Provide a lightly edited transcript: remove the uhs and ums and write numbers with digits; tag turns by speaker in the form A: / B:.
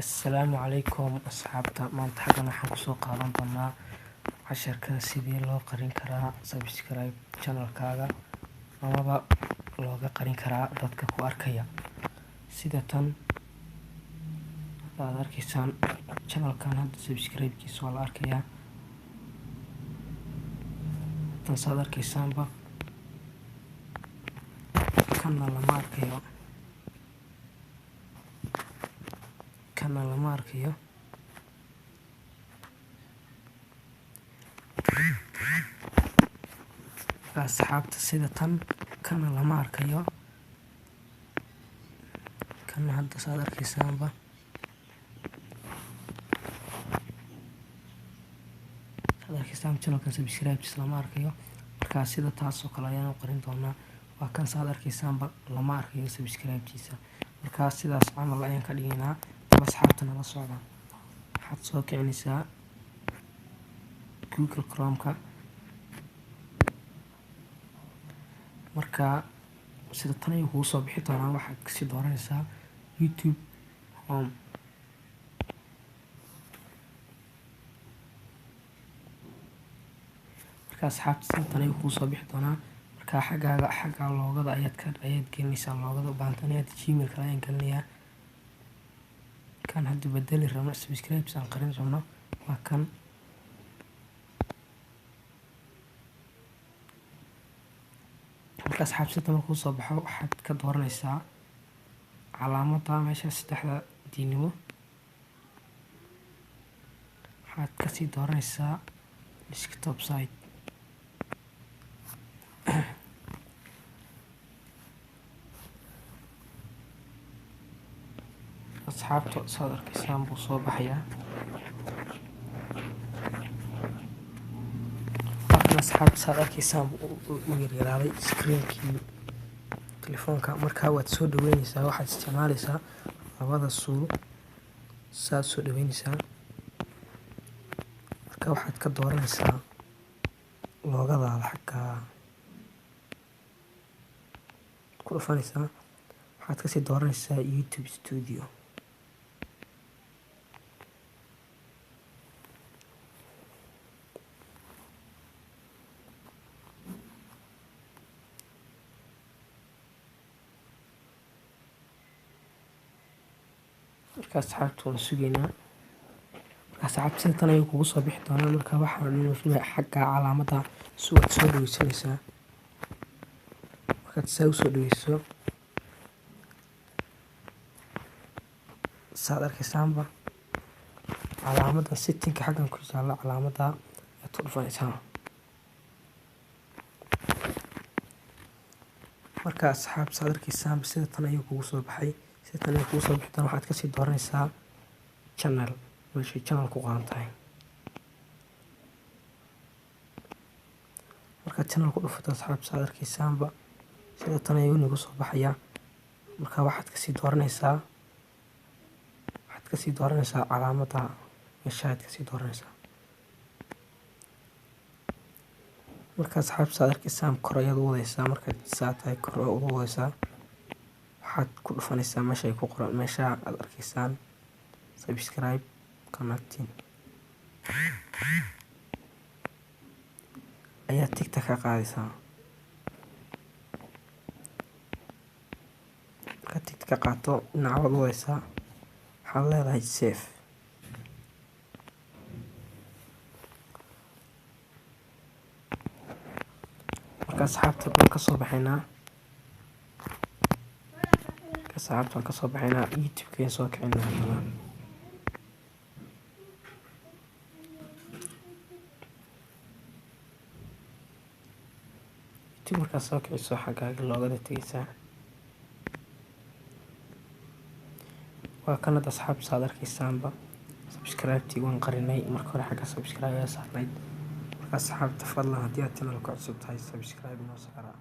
A: Assalaamu calaykum asxaabta. Maanta xaggan waxaan kusoo qaadan doonaa casharka sidii loo qarin karaa subscribe channelkaaga amaba looga qarin karaa dadka ku arkaya. Sida tan aad arkaysaan, channelkan hadda subscribe-kiisa waa la arkayaa. Tan saad arkaysaanba kanna lama arkayo, kanna lama arkayo. Asxaabta sida tan kanna lama arkayo, kanna hadda saad arkaysaanba channelkan subscribe-kiisa lama arkayo. Markaa sida taasoo kale ayaan u qarin doonaa. Waa kan saad arkaysaanba lama arkayo subscribe-kiisa. Markaa sidaas camal ayaan ka dhigaynaa. Asxaabta nala socda, waxaad soo kicinaysaa Google Chrome-ka. Markaa sida tan ayuu kugu soo bixi doonaa. Waxaad kasii dooranaysaa YouTube Home. Markaa asxaabta sida tan ayuu kugu soo bixi doonaa. Markaa xagga loogada ayaad gelinaysaa. Loogada u baahan tahay Gmail-ka ayaan gelinayaa. Kan hadda bedeli rabno subscribe aan qarin rabno waa kan. Markaa asxaabta sida markuu soo baxo waxaad ka dooranaysaa calaamadda meesha saddexda diinimo. Waxaad kasii dooranaysaa desktop site. Asxaabta saad arkaysaan buu soo baxayaa. Asxaabta saad arkaysaan u yaryaraaday screen-kii telefoonka. Markaa waad soo dhaweynaysaa. Waxaad isticmaalaysaa labada suul saad soo dhaweynaysaa. Markaa waxaad ka dooranaysaa loogadaada xagga ku dhufanaysaa. Waxaad kasii dooranaysaa YouTube Studio. Markaa asxaabta waan sugaynaa. Markaa asxaabta sida tan ayuu kugu soo bixi doonaa. Markaa waxaan xagga calaamadda waad soo dhaweysanaysaa. Markaad saa u soo dhaweyso saad arkaysaanba calaamadda setting-ka xaggan ku taalla calaamadda ayaad ku dhufanaysaa. Markaa asxaabta saad arkaysaanba sida tan ayuu kugu soo baxay. Sida tan ayuu kugu soo bixi doonaa. Waxaad kasii dooranaysaa channel meeshay channel ku qoran tahay. Markaad channel ku dhufato asxaabta saad arkaysaanba sida tan ayuu nagu soo baxayaa. Markaa waxaad kasii dooranaysaa calaamadda meeshaad kasii dooranaysaa. Markaa asxaabta saad arkaysaan kor ayaad u wadaysaa. Markaad saa tahay kor u wadaysaa. waxaad ku dhufanaysaa meesha ay ku qoran meesha aad arkaysaan subscribe connecting ayaa tigta ka qaadaysaa. Markaad tigta ka qaato dhinaca waad wadaysaa. waxaad leedahay save. Markaa asxaabta waan kasoo baxaynaa. YouTube-ka ayaan soo kicinaa haddana. YouTube markaad soo kiciso xaggaaga loogada tegaysaa. waa kan hadda asxaabta saad arkaysaanba subscribe-tii waan qarinay. marka hore xagga subscribe ayaa saarnayd. Markaa asxaabta fadlan haddii aad channel-ka cusub tahay subscribe noo saara.